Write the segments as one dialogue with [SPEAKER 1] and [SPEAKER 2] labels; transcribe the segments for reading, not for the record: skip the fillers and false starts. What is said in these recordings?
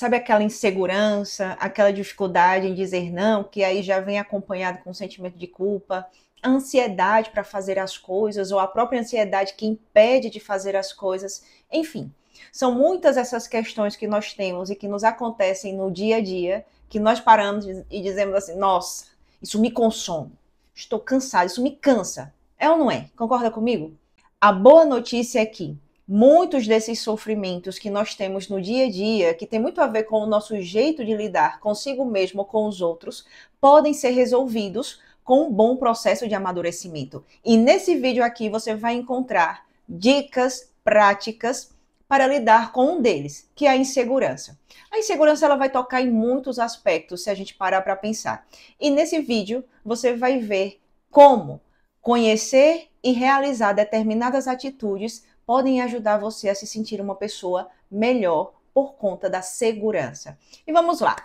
[SPEAKER 1] sabe aquela insegurança, aquela dificuldade em dizer não, que aí já vem acompanhado com o sentimento de culpa, a ansiedade para fazer as coisas, ou a própria ansiedade que impede de fazer as coisas, enfim. São muitas essas questões que nós temos e que nos acontecem no dia a dia, que nós paramos e dizemos assim, nossa, isso me consome, estou cansado, isso me cansa. É ou não é? Concorda comigo? A boa notícia é que muitos desses sofrimentos que nós temos no dia a dia, que tem muito a ver com o nosso jeito de lidar consigo mesmo ou com os outros, podem ser resolvidos com um bom processo de amadurecimento. E nesse vídeo aqui você vai encontrar dicas práticas para lidar com um deles, que é a insegurança. A insegurança ela vai tocar em muitos aspectos se a gente parar para pensar. E nesse vídeo você vai ver como conhecer e realizar determinadas atitudes podem ajudar você a se sentir uma pessoa melhor por conta da segurança. E vamos lá.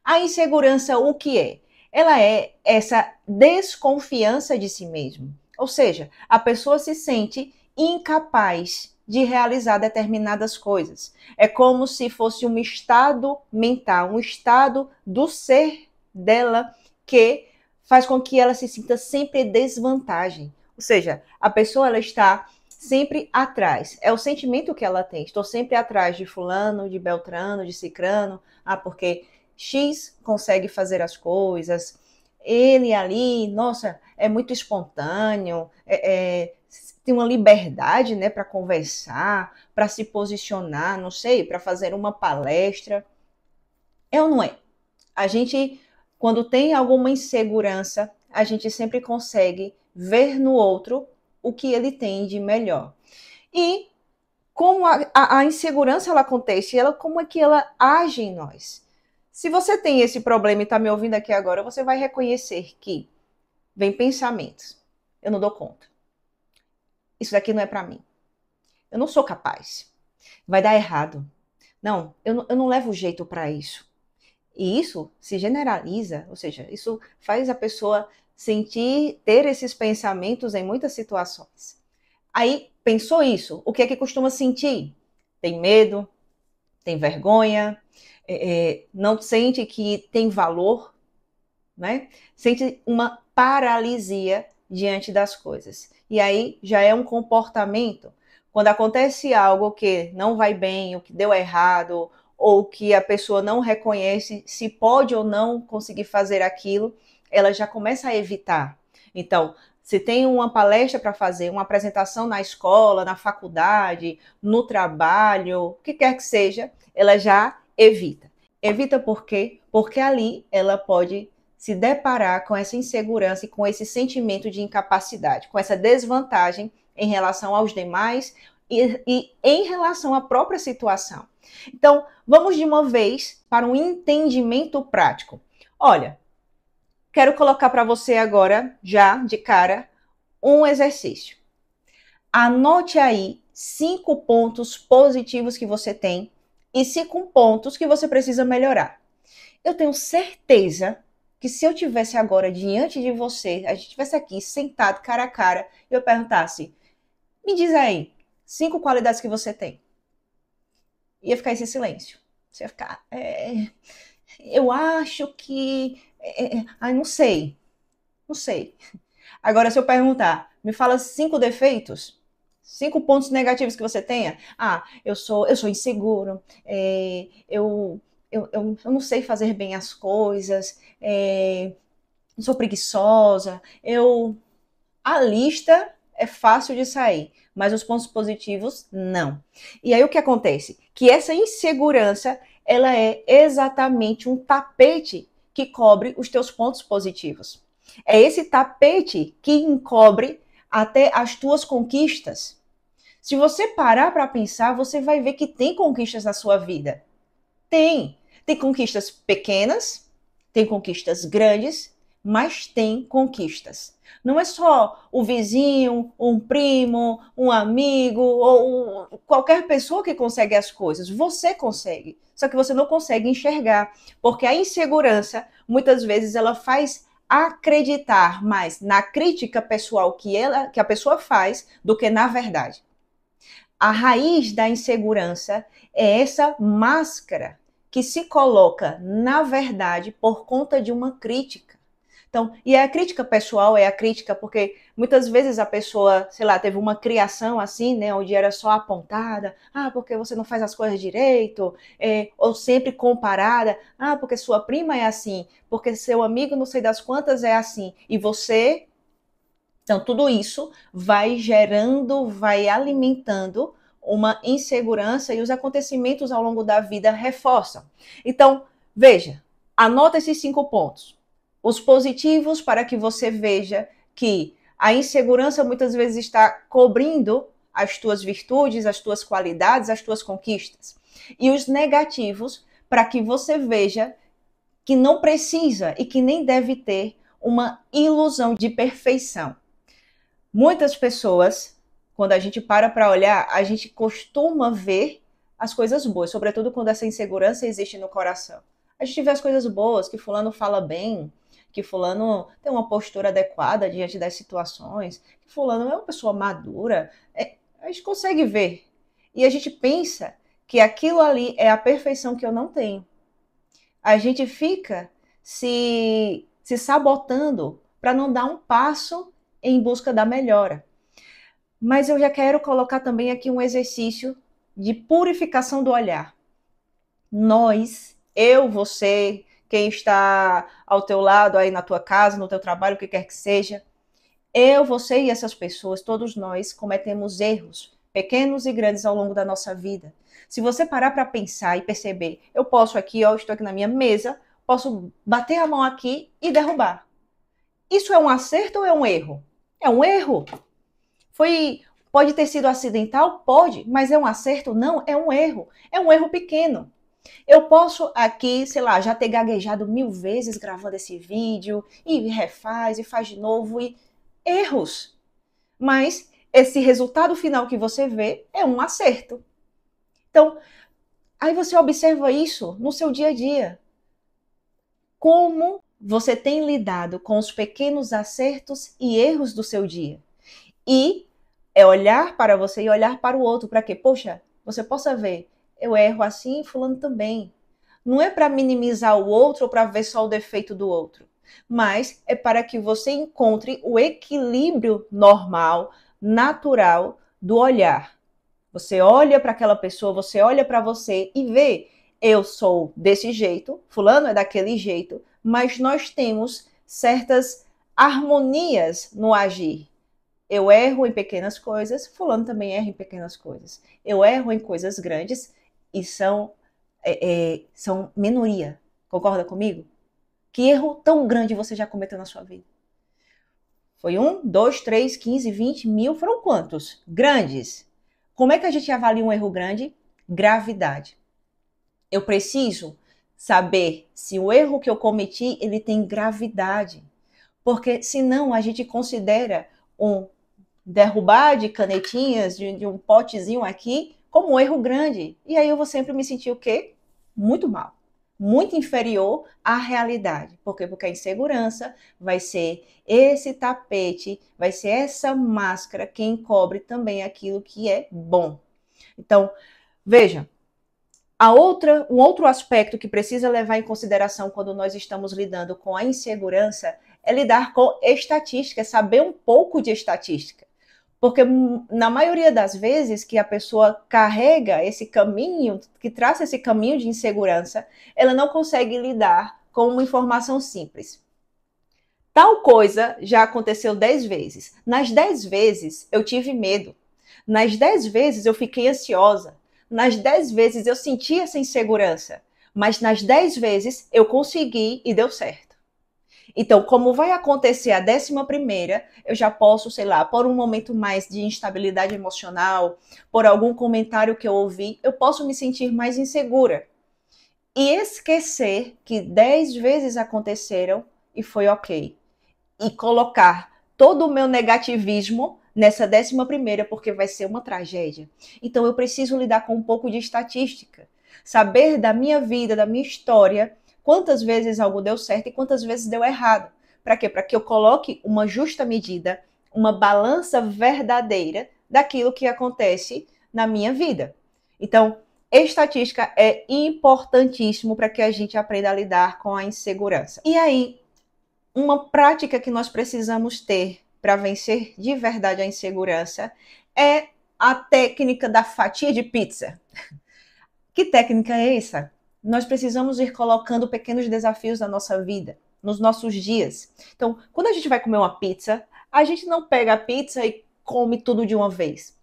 [SPEAKER 1] A insegurança, o que é? Ela é essa desconfiança de si mesmo. Ou seja, a pessoa se sente incapaz de realizar determinadas coisas. É como se fosse um estado mental, um estado do ser dela que faz com que ela se sinta sempre em desvantagem. Ou seja, a pessoa ela está sempre atrás. É o sentimento que ela tem. Estou sempre atrás de fulano, de beltrano, de cicrano. Porque X consegue fazer as coisas. Ele ali, nossa, é muito espontâneo. Tem uma liberdade, né, para conversar, para se posicionar, não sei, para fazer uma palestra. É ou não é? A gente, quando tem alguma insegurança, a gente sempre consegue ver no outro o que ele tem de melhor. E como a insegurança ela acontece, como é que ela age em nós? Se você tem esse problema e está me ouvindo aqui agora, você vai reconhecer que vem pensamentos. Eu não dou conta. Isso daqui não é para mim. Eu não sou capaz. Vai dar errado. Não, eu não levo jeito para isso. E isso se generaliza, ou seja, isso faz a pessoa ter esses pensamentos em muitas situações. Aí, pensou isso, o que é que costuma sentir? Tem medo, tem vergonha, não sente que tem valor, né? Sente uma paralisia diante das coisas. E aí já é um comportamento. Quando acontece algo que não vai bem, o que deu errado, ou que a pessoa não reconhece se pode ou não conseguir fazer aquilo, ela já começa a evitar. Então, se tem uma palestra para fazer, uma apresentação na escola, na faculdade, no trabalho, o que quer que seja, ela já evita. Evita por quê? Porque ali ela pode se deparar com essa insegurança e com esse sentimento de incapacidade, com essa desvantagem em relação aos demais e em relação à própria situação. Então, vamos de uma vez para um entendimento prático. Olha, quero colocar para você agora, já de cara, um exercício. Anote aí 5 pontos positivos que você tem e 5 pontos que você precisa melhorar. Eu tenho certeza que se eu tivesse agora diante de você, a gente estivesse aqui sentado cara a cara, e eu perguntasse, me diz aí, 5 qualidades que você tem. Ia ficar esse silêncio. Você ia ficar, eu acho que, não sei, não sei. Agora, se eu perguntar, me fala 5 defeitos, 5 pontos negativos que você tenha. Eu sou inseguro, eu não sei fazer bem as coisas, sou preguiçosa, a lista é fácil de sair, mas os pontos positivos, não. E aí o que acontece? Que essa insegurança, ela é exatamente um tapete que cobre os teus pontos positivos. É esse tapete que encobre até as tuas conquistas. Se você parar para pensar, você vai ver que tem conquistas na sua vida. Tem conquistas pequenas, tem conquistas grandes, mas tem conquistas. Não é só o vizinho, um primo, um amigo ou qualquer pessoa que consegue as coisas. Você consegue, só que você não consegue enxergar, porque a insegurança, muitas vezes, ela faz acreditar mais na crítica pessoal que a pessoa faz do que na verdade. A raiz da insegurança é essa máscara que se coloca na verdade por conta de uma crítica. Então, e a crítica pessoal é a crítica porque muitas vezes a pessoa, sei lá, teve uma criação assim, né, onde era só apontada, porque você não faz as coisas direito, ou sempre comparada, porque sua prima é assim, porque seu amigo não sei das quantas é assim, e você... Então, tudo isso vai gerando, vai alimentando uma insegurança e os acontecimentos ao longo da vida reforçam. Então, veja, anota esses 5 pontos. Os positivos para que você veja que a insegurança muitas vezes está cobrindo as tuas virtudes, as tuas qualidades, as tuas conquistas. E os negativos para que você veja que não precisa e que nem deve ter uma ilusão de perfeição. Muitas pessoas, quando a gente para olhar, a gente costuma ver as coisas boas, sobretudo quando essa insegurança existe no coração. A gente vê as coisas boas, que fulano fala bem, que fulano tem uma postura adequada diante das situações, que fulano é uma pessoa madura. A gente consegue ver. E a gente pensa que aquilo ali é a perfeição que eu não tenho. A gente fica se sabotando para não dar um passo em busca da melhora. Mas eu já quero colocar também aqui um exercício de purificação do olhar. Nós, eu, você, quem está ao teu lado aí na tua casa, no teu trabalho, o que quer que seja, eu, você e essas pessoas, todos nós cometemos erros, pequenos e grandes ao longo da nossa vida. Se você parar para pensar e perceber, eu posso aqui, estou aqui na minha mesa, posso bater a mão aqui e derrubar. Isso é um acerto ou é um erro? É um erro. Pode ter sido acidental? Pode, mas é um acerto? Não, é um erro. É um erro pequeno. Eu posso aqui, sei lá, já ter gaguejado 1000 vezes gravando esse vídeo, e refaz, e faz de novo, e erros. Mas esse resultado final que você vê é um acerto. Então, aí você observa isso no seu dia a dia. Como você tem lidado com os pequenos acertos e erros do seu dia. E é olhar para você e olhar para o outro, para que, poxa, você possa ver, eu erro assim, fulano também. Não é para minimizar o outro ou para ver só o defeito do outro, mas é para que você encontre o equilíbrio normal, natural do olhar. Você olha para aquela pessoa, você olha para você e vê, eu sou desse jeito, fulano é daquele jeito, mas nós temos certas harmonias no agir. Eu erro em pequenas coisas, fulano também erra em pequenas coisas. Eu erro em coisas grandes e são minoria. Concorda comigo? Que erro tão grande você já cometeu na sua vida? Foi 1, 2, 3, 15, 20, 1000, foram quantos? Grandes. Como é que a gente avalia um erro grande? Gravidade. Eu preciso saber se o erro que eu cometi, ele tem gravidade. Porque senão a gente considera um derrubar de canetinhas, de um potezinho aqui, como um erro grande. E aí eu vou sempre me sentir o quê? Muito mal. Muito inferior à realidade. Por quê? Porque a insegurança vai ser esse tapete, vai ser essa máscara que encobre também aquilo que é bom. Então, veja, um outro aspecto que precisa levar em consideração quando nós estamos lidando com a insegurança é lidar com estatística, saber um pouco de estatística. Porque na maioria das vezes que a pessoa carrega esse caminho, que traça esse caminho de insegurança, ela não consegue lidar com uma informação simples. Tal coisa já aconteceu 10 vezes. Nas 10 vezes eu tive medo. Nas 10 vezes eu fiquei ansiosa. Nas 10 vezes eu senti essa insegurança. Mas nas 10 vezes eu consegui e deu certo. Então, como vai acontecer a 11ª, eu já posso, sei lá, por um momento mais de instabilidade emocional, por algum comentário que eu ouvi, eu posso me sentir mais insegura. E esquecer que 10 vezes aconteceram e foi ok. E colocar todo o meu negativismo nessa 11ª, porque vai ser uma tragédia. Então, eu preciso lidar com um pouco de estatística. Saber da minha vida, da minha história, quantas vezes algo deu certo e quantas vezes deu errado. Para quê? Para que eu coloque uma justa medida, uma balança verdadeira daquilo que acontece na minha vida. Então, estatística é importantíssimo para que a gente aprenda a lidar com a insegurança. E aí, uma prática que nós precisamos ter para vencer de verdade a insegurança é a técnica da fatia de pizza. Que técnica é essa? Nós precisamos ir colocando pequenos desafios na nossa vida, nos nossos dias. Então, quando a gente vai comer uma pizza, a gente não pega a pizza e come tudo de uma vez.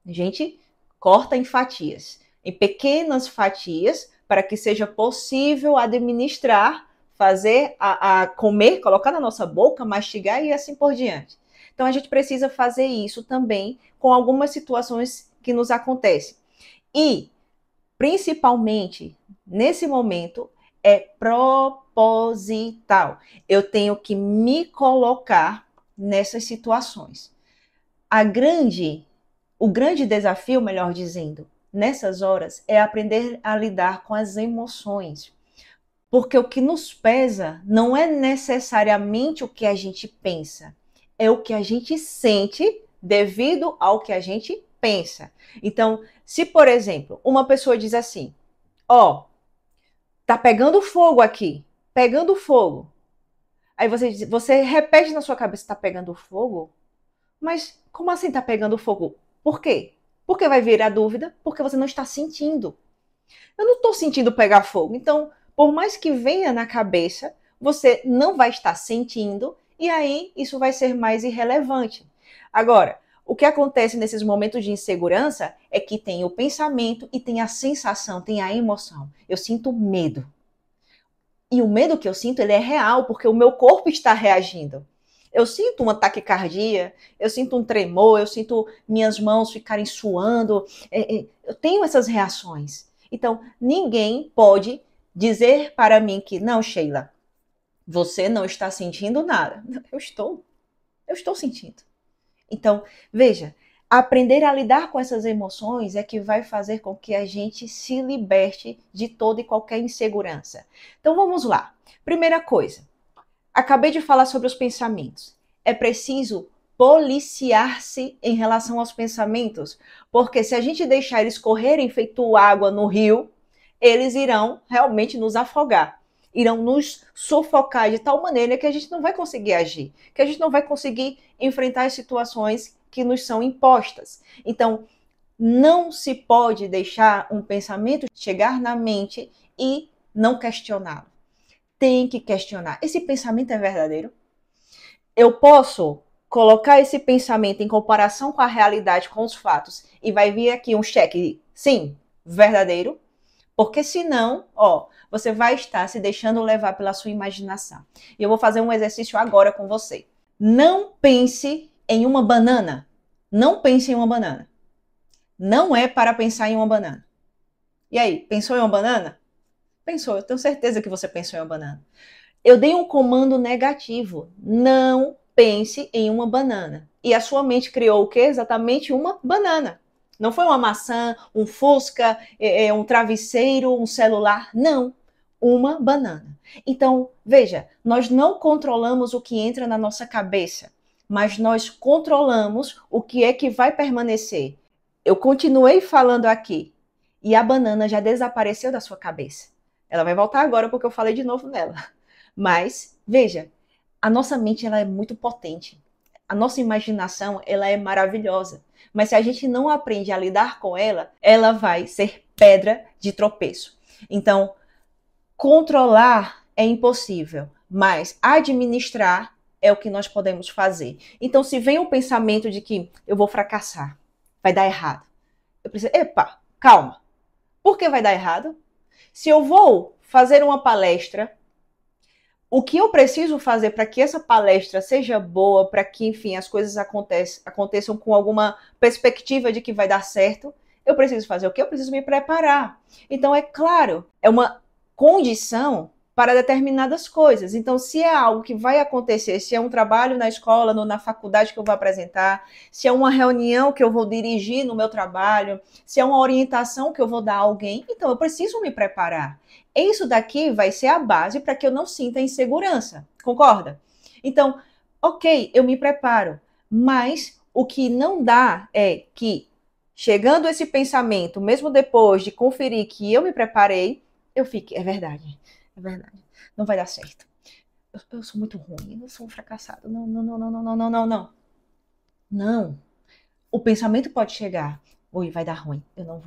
[SPEAKER 1] A gente corta em fatias, em pequenas fatias, para que seja possível administrar, fazer a comer, colocar na nossa boca, mastigar e assim por diante. Então, a gente precisa fazer isso também com algumas situações que nos acontecem. E, principalmente, nesse momento, é proposital. Eu tenho que me colocar nessas situações. O grande desafio, melhor dizendo, nessas horas, é aprender a lidar com as emoções. Porque o que nos pesa não é necessariamente o que a gente pensa, é o que a gente sente devido ao que a gente pensa. Então, se, por exemplo, uma pessoa diz assim, tá pegando fogo aqui, pegando fogo. Aí você repete na sua cabeça, tá pegando fogo? Mas como assim tá pegando fogo? Por quê? Porque vai vir a dúvida, porque você não está sentindo. Eu não estou sentindo pegar fogo. Então, por mais que venha na cabeça, você não vai estar sentindo e aí isso vai ser mais irrelevante. Agora, o que acontece nesses momentos de insegurança é que tem o pensamento e tem a sensação, tem a emoção. Eu sinto medo. E o medo que eu sinto, ele é real, porque o meu corpo está reagindo. Eu sinto uma taquicardia, eu sinto um tremor, eu sinto minhas mãos ficarem suando. Eu tenho essas reações. Então, ninguém pode dizer para mim que, não, Sheila, você não está sentindo nada. Eu estou sentindo. Então, veja, aprender a lidar com essas emoções é que vai fazer com que a gente se liberte de toda e qualquer insegurança. Então, vamos lá. Primeira coisa, acabei de falar sobre os pensamentos. É preciso policiar-se em relação aos pensamentos, porque se a gente deixar eles correrem feito água no rio, eles irão realmente nos afogar, irão nos sufocar de tal maneira que a gente não vai conseguir agir, que a gente não vai conseguir enfrentar as situações que nos são impostas. Então, não se pode deixar um pensamento chegar na mente e não questioná-lo. Tem que questionar. Esse pensamento é verdadeiro? Eu posso colocar esse pensamento em comparação com a realidade, com os fatos, e vai vir aqui um cheque, sim, verdadeiro? Porque senão, você vai estar se deixando levar pela sua imaginação. E eu vou fazer um exercício agora com você. Não pense em uma banana. Não pense em uma banana. Não é para pensar em uma banana. E aí, pensou em uma banana? Pensou, eu tenho certeza que você pensou em uma banana. Eu dei um comando negativo. Não pense em uma banana. E a sua mente criou o quê? Exatamente uma banana. Não foi uma maçã, um fusca, um travesseiro, um celular. Não, uma banana. Então, veja, nós não controlamos o que entra na nossa cabeça, mas nós controlamos o que é que vai permanecer. Eu continuei falando aqui e a banana já desapareceu da sua cabeça. Ela vai voltar agora porque eu falei de novo nela. Mas, veja, a nossa mente ela é muito potente. A nossa imaginação ela é maravilhosa. Mas se a gente não aprende a lidar com ela, ela vai ser pedra de tropeço. Então, controlar é impossível, mas administrar é o que nós podemos fazer. Então, se vem o pensamento de que eu vou fracassar, vai dar errado, eu preciso, calma. Por que vai dar errado? Se eu vou fazer uma palestra, o que eu preciso fazer para que essa palestra seja boa, para que, enfim, as coisas aconteçam com alguma perspectiva de que vai dar certo, eu preciso fazer o quê? Eu preciso me preparar. Então, é claro, é uma condição para determinadas coisas. Então, se é algo que vai acontecer, se é um trabalho na escola, na faculdade que eu vou apresentar, se é uma reunião que eu vou dirigir no meu trabalho, se é uma orientação que eu vou dar a alguém, então eu preciso me preparar. Isso daqui vai ser a base para que eu não sinta insegurança, concorda? Então, ok, eu me preparo, mas o que não dá é que Chegando esse pensamento, mesmo depois de conferir que eu me preparei, eu fiquei, é verdade, não vai dar certo. Eu sou muito ruim, eu sou um fracassado. Não, não, não, não, não, não, não, não, não. Não. O pensamento pode chegar, oi, vai dar ruim, eu não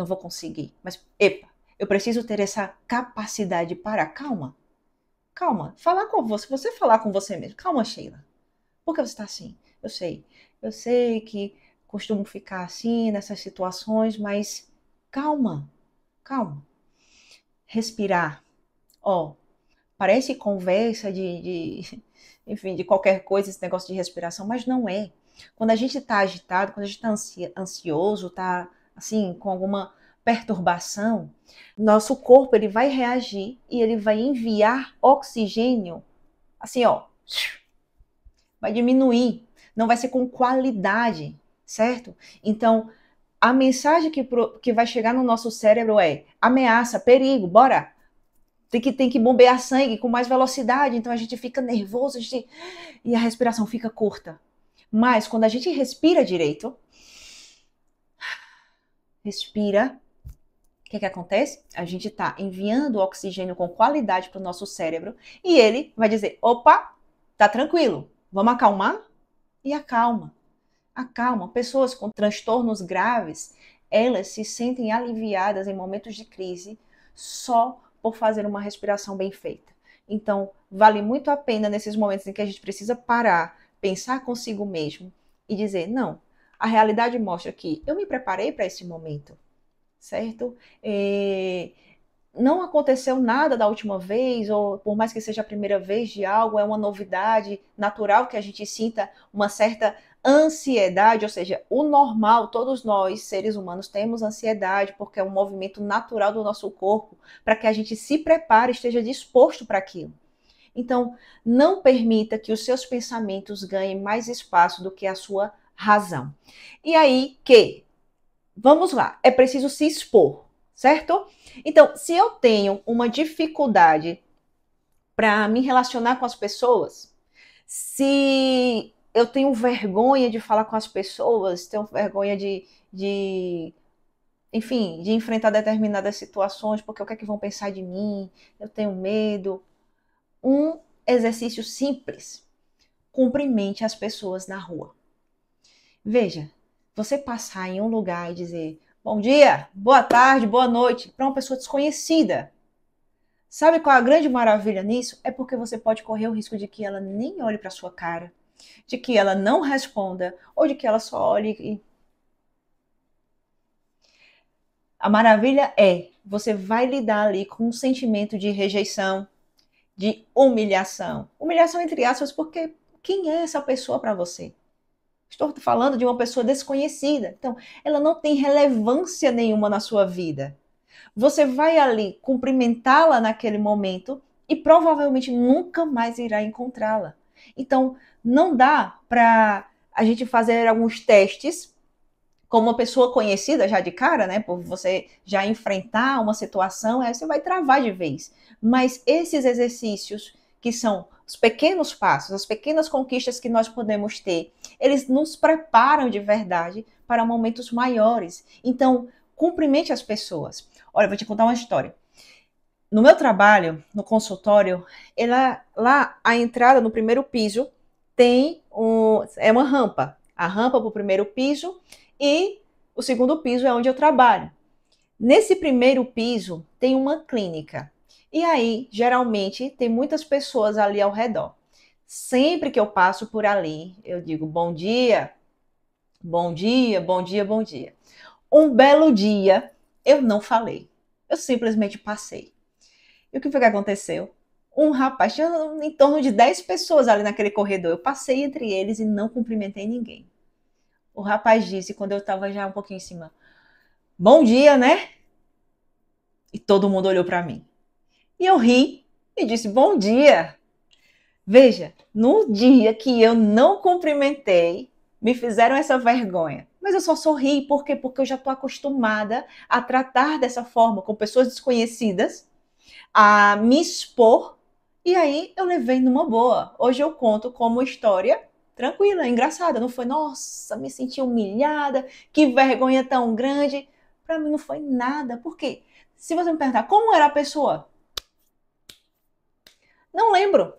[SPEAKER 1] vou conseguir. Mas, epa, eu preciso ter essa capacidade para, calma, calma, falar com você falar com você mesmo. Calma, Sheila. Por que você está assim? Eu sei que costumo ficar assim nessas situações, mas calma, calma. Respirar. Ó, parece conversa enfim, de qualquer coisa esse negócio de respiração, mas não é. Quando a gente está agitado, quando a gente está ansioso, está assim, com alguma perturbação, nosso corpo ele vai reagir e ele vai enviar oxigênio, assim, ó, vai diminuir, não vai ser com qualidade, certo? Então, a mensagem que vai chegar no nosso cérebro é ameaça, perigo, bora! Tem que bombear sangue com mais velocidade, então a gente fica nervoso e a respiração fica curta. Mas quando a gente respira direito, respira, o que acontece? A gente está enviando oxigênio com qualidade para o nosso cérebro e ele vai dizer, opa, tá tranquilo, vamos acalmar? E acalma. Acalma. Pessoas com transtornos graves, elas se sentem aliviadas em momentos de crise só por fazer uma respiração bem feita. Então, vale muito a pena nesses momentos em que a gente precisa parar, pensar consigo mesmo e dizer, não, a realidade mostra que eu me preparei para esse momento, certo? Não aconteceu nada da última vez, ou por mais que seja a primeira vez de algo, é uma novidade, natural que a gente sinta uma certa ansiedade, ou seja, o normal, todos nós, seres humanos, temos ansiedade, porque é um movimento natural do nosso corpo, para que a gente se prepare, esteja disposto para aquilo. Então, não permita que os seus pensamentos ganhem mais espaço do que a sua razão. E aí vamos lá, é preciso se expor, certo? Então, se eu tenho uma dificuldade para me relacionar com as pessoas, se eu tenho vergonha de falar com as pessoas, tenho vergonha enfim, de enfrentar determinadas situações, porque o que é que vão pensar de mim? Eu tenho medo. Um exercício simples. Cumprimente as pessoas na rua. Veja, você passar em um lugar e dizer bom dia, boa tarde, boa noite para uma pessoa desconhecida. Sabe qual é a grande maravilha nisso? É porque você pode correr o risco de que ela nem olhe para sua cara, de que ela não responda, ou de que ela só olhe e... A maravilha é, você vai lidar ali com um sentimento de rejeição, de humilhação. Humilhação entre aspas, porque quem é essa pessoa para você? Estou falando de uma pessoa desconhecida. Então, ela não tem relevância nenhuma na sua vida. Você vai ali cumprimentá-la naquele momento e provavelmente nunca mais irá encontrá-la. Então, não dá para a gente fazer alguns testes com uma pessoa conhecida já de cara, né? Por você já enfrentar uma situação, aí você vai travar de vez. Mas esses exercícios, que são os pequenos passos, as pequenas conquistas que nós podemos ter, eles nos preparam de verdade para momentos maiores. Então, cumprimente as pessoas. Olha, vou te contar uma história. No meu trabalho, no consultório, lá a entrada no primeiro piso é uma rampa. A rampa para o primeiro piso e o segundo piso é onde eu trabalho. Nesse primeiro piso tem uma clínica. E aí, geralmente, tem muitas pessoas ali ao redor. Sempre que eu passo por ali, eu digo bom dia, bom dia, bom dia, bom dia. Um belo dia, eu não falei. Eu simplesmente passei. E o que foi que aconteceu? Um rapaz, tinha em torno de 10 pessoas ali naquele corredor. Eu passei entre eles e não cumprimentei ninguém. O rapaz disse, quando eu estava já um pouquinho em cima, bom dia, né? E todo mundo olhou para mim. E eu ri e disse, bom dia. Veja, no dia que eu não cumprimentei, me fizeram essa vergonha. Mas eu só sorri, por quê? Porque eu já estou acostumada a tratar dessa forma com pessoas desconhecidas, a me expor, e aí eu levei numa boa. Hoje eu conto como história tranquila, engraçada. Não foi, nossa, me senti humilhada, que vergonha tão grande. Para mim não foi nada. Por quê? Se você me perguntar como era a pessoa, não lembro.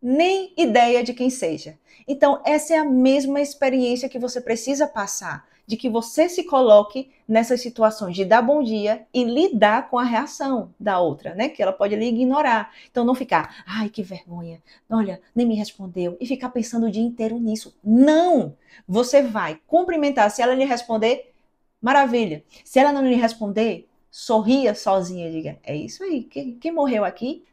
[SPEAKER 1] Nem ideia de quem seja. Então, essa é a mesma experiência que você precisa passar, de que você se coloque nessas situações de dar bom dia e lidar com a reação da outra, né? Que ela pode lhe ignorar. Então, não ficar, ai, que vergonha, olha, nem me respondeu, e ficar pensando o dia inteiro nisso. Não! Você vai cumprimentar. Se ela lhe responder, maravilha. Se ela não lhe responder, sorria sozinha e diga, é isso aí, quem morreu aqui?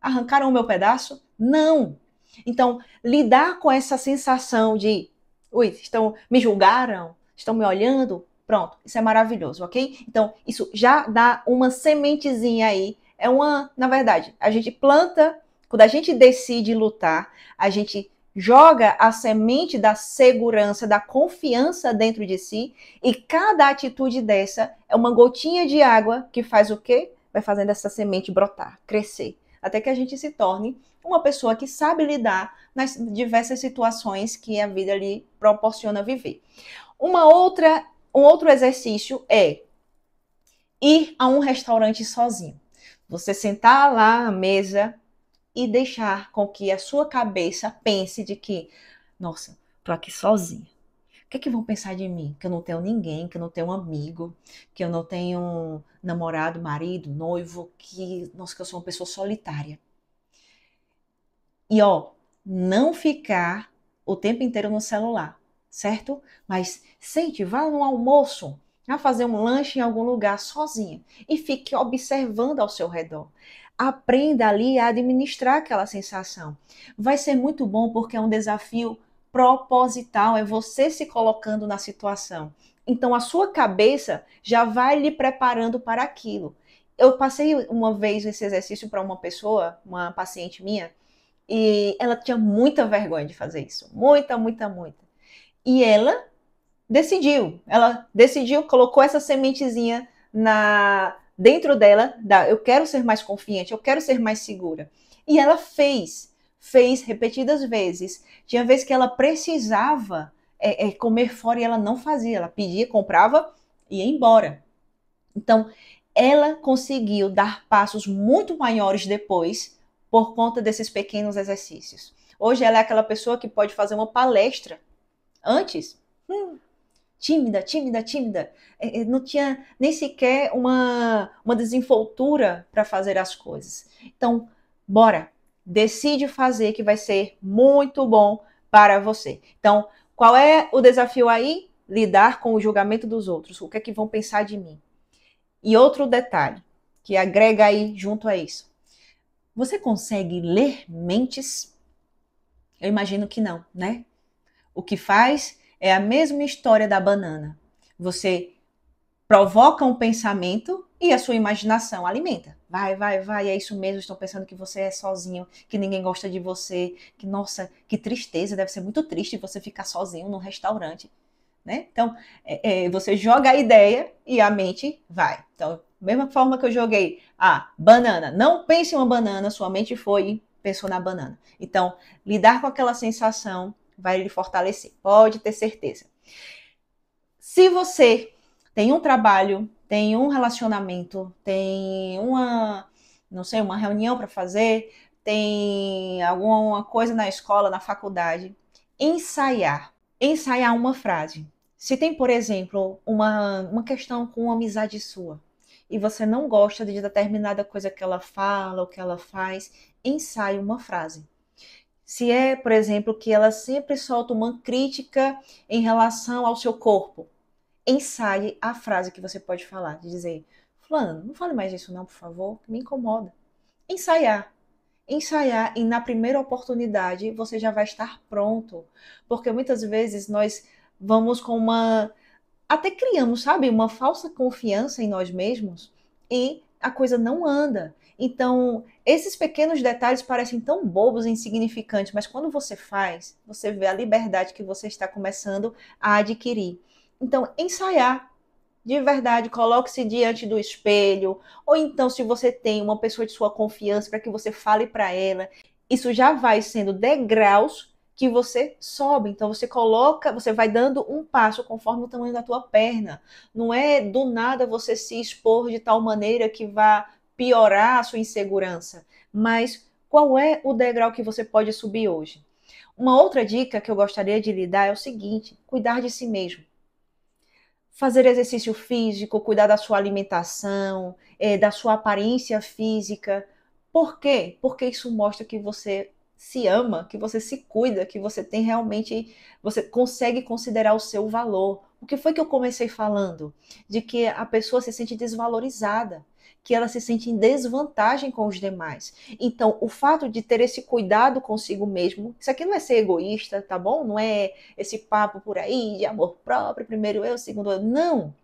[SPEAKER 1] Arrancaram o meu pedaço? Não. Então, lidar com essa sensação de, me julgaram, estão me olhando, pronto, isso é maravilhoso, ok? Então, isso já dá uma sementezinha aí, na verdade, a gente planta, quando a gente decide lutar, a gente joga a semente da segurança, da confiança dentro de si, e cada atitude dessa é uma gotinha de água que faz o quê? Vai fazendo essa semente brotar, crescer, até que a gente se torne uma pessoa que sabe lidar nas diversas situações que a vida lhe proporciona viver. Um outro exercício é ir a um restaurante sozinho. Você sentar lá à mesa e deixar com que a sua cabeça pense de que, nossa, tô aqui sozinha. O que é que vão pensar de mim? Que eu não tenho ninguém, que eu não tenho um amigo, que eu não tenho um namorado, marido, noivo, que eu sou uma pessoa solitária. E não ficar o tempo inteiro no celular, certo? Mas sente, vá no almoço, a fazer um lanche em algum lugar sozinha e fique observando ao seu redor. Aprenda ali a administrar aquela sensação. Vai ser muito bom porque é um desafio proposital, é você se colocando na situação. Então a sua cabeça já vai lhe preparando para aquilo. Eu passei uma vez esse exercício para uma pessoa, uma paciente minha, e ela tinha muita vergonha de fazer isso. Muita, muita, muita. E ela decidiu, colocou essa sementezinha dentro dela, eu quero ser mais confiante, eu quero ser mais segura. E ela fez repetidas vezes. Tinha vezes que ela precisava comer fora e ela não fazia. Ela pedia, comprava e ia embora. Então, ela conseguiu dar passos muito maiores depois por conta desses pequenos exercícios. Hoje ela é aquela pessoa que pode fazer uma palestra. Antes, tímida. Não tinha nem sequer uma desenvoltura para fazer as coisas. Então, bora. Decide fazer que vai ser muito bom para você. Então, qual é o desafio aí? Lidar com o julgamento dos outros. O que é que vão pensar de mim? E outro detalhe que agrega aí junto a isso. Você consegue ler mentes? Eu imagino que não, né? O que faz é a mesma história da banana. Você provoca um pensamento e a sua imaginação alimenta. Vai, é isso mesmo, estão pensando que você é sozinho, que ninguém gosta de você, que, nossa, que tristeza, deve ser muito triste você ficar sozinho num restaurante, né? Então, você joga a ideia e a mente vai. Então, mesma forma que eu joguei banana, não pense em uma banana, sua mente foi e pensou na banana. Então, lidar com aquela sensação vai lhe fortalecer, pode ter certeza. Se você tem um trabalho, tem um relacionamento, tem uma reunião para fazer, tem alguma coisa na escola, na faculdade, ensaiar uma frase. Se tem, por exemplo, uma questão com uma amizade sua e você não gosta de determinada coisa que ela fala ou que ela faz, ensaie uma frase. Se é, por exemplo, que ela sempre solta uma crítica em relação ao seu corpo, ensaie a frase que você pode falar, de dizer, fulano, não fale mais isso não, por favor, que me incomoda. Ensaiar e na primeira oportunidade você já vai estar pronto, porque muitas vezes nós vamos até criamos, sabe, uma falsa confiança em nós mesmos e a coisa não anda. Então, esses pequenos detalhes parecem tão bobos e insignificantes, mas quando você faz, você vê a liberdade que você está começando a adquirir. Então, ensaiar. De verdade, coloque-se diante do espelho, ou então se você tem uma pessoa de sua confiança para que você fale para ela, isso já vai sendo degraus que você sobe. Então você vai dando um passo conforme o tamanho da tua perna. Não é do nada você se expor de tal maneira que vá piorar a sua insegurança, mas qual é o degrau que você pode subir hoje? Uma outra dica que eu gostaria de lhe dar é o seguinte: cuidar de si mesmo. Fazer exercício físico, cuidar da sua alimentação, da sua aparência física. Por quê? Porque isso mostra que você se ama, que você se cuida, que você tem realmente, você consegue considerar o seu valor. O que foi que eu comecei falando? De que a pessoa se sente desvalorizada, que ela se sente em desvantagem com os demais. Então, o fato de ter esse cuidado consigo mesmo, isso aqui não é ser egoísta, tá bom? Não é esse papo por aí de amor próprio, primeiro eu, segundo eu. Não.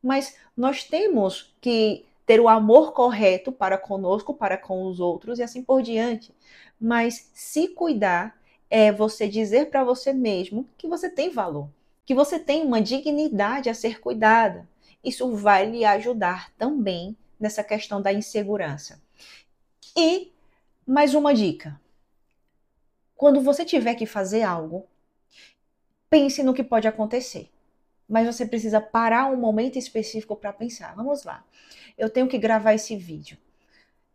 [SPEAKER 1] Mas nós temos que ter o amor correto para conosco, para com os outros e assim por diante. Mas se cuidar é você dizer para você mesmo que você tem valor, que você tem uma dignidade a ser cuidada. Isso vai lhe ajudar também nessa questão da insegurança. E mais uma dica: quando você tiver que fazer algo, pense no que pode acontecer. Mas você precisa parar um momento específico para pensar. Vamos lá. Eu tenho que gravar esse vídeo.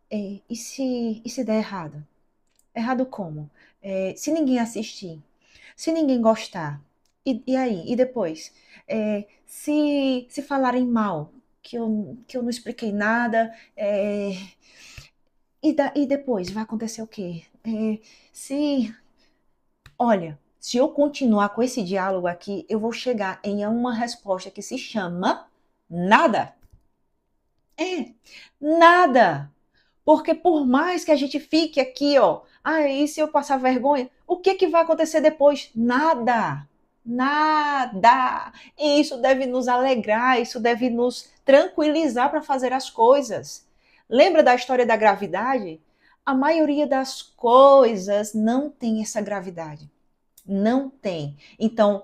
[SPEAKER 1] E se der errado? Errado como? Se ninguém assistir? Se ninguém gostar? E aí? E depois? Se falarem mal? Que eu não expliquei nada? E depois? Vai acontecer o quê? Olha, se eu continuar com esse diálogo aqui, eu vou chegar em uma resposta que se chama nada. Nada. Porque por mais que a gente fique aqui, ó, e se eu passar vergonha, o que vai acontecer depois? Nada. Nada. E isso deve nos alegrar, isso deve nos tranquilizar para fazer as coisas. Lembra da história da gravidade? A maioria das coisas não tem essa gravidade. Não tem. Então,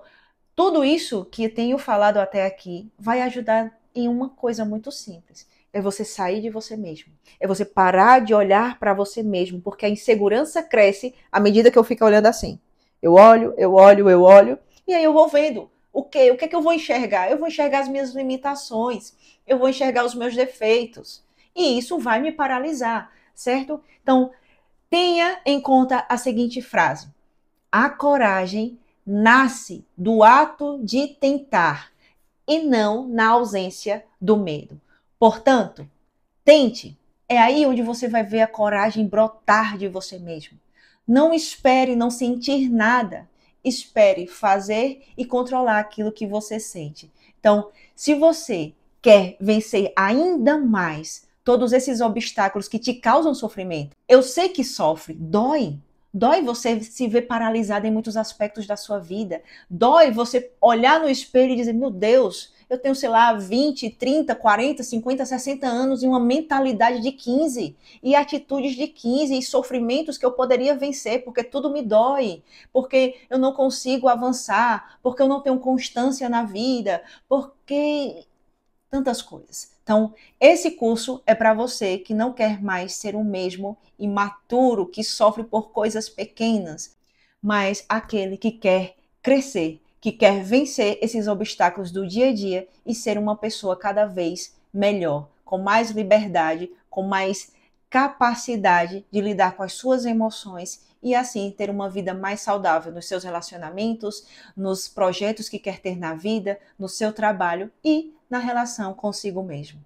[SPEAKER 1] tudo isso que tenho falado até aqui vai ajudar em uma coisa muito simples. É você sair de você mesmo. É você parar de olhar para você mesmo, porque a insegurança cresce à medida que eu fico olhando assim. Eu olho, e aí eu vou vendo o quê? O que é que eu vou enxergar? Eu vou enxergar as minhas limitações, eu vou enxergar os meus defeitos. E isso vai me paralisar, certo? Então, tenha em conta a seguinte frase: a coragem nasce do ato de tentar e não na ausência do medo. Portanto, tente. É aí onde você vai ver a coragem brotar de você mesmo. Não espere não sentir nada. Espere fazer e controlar aquilo que você sente. Então, se você quer vencer ainda mais todos esses obstáculos que te causam sofrimento, eu sei que sofre, dói. Dói você se ver paralisado em muitos aspectos da sua vida. Dói você olhar no espelho e dizer: meu Deus, eu tenho, sei lá, 20, 30, 40, 50, 60 anos e uma mentalidade de 15, e atitudes de 15, e sofrimentos que eu poderia vencer, porque tudo me dói, porque eu não consigo avançar, porque eu não tenho constância na vida, porque tantas coisas. Então, esse curso é para você que não quer mais ser o mesmo imaturo que sofre por coisas pequenas, mas aquele que quer crescer, que quer vencer esses obstáculos do dia a dia e ser uma pessoa cada vez melhor, com mais liberdade, com mais capacidade de lidar com as suas emoções e assim ter uma vida mais saudável nos seus relacionamentos, nos projetos que quer ter na vida, no seu trabalho e na relação consigo mesmo.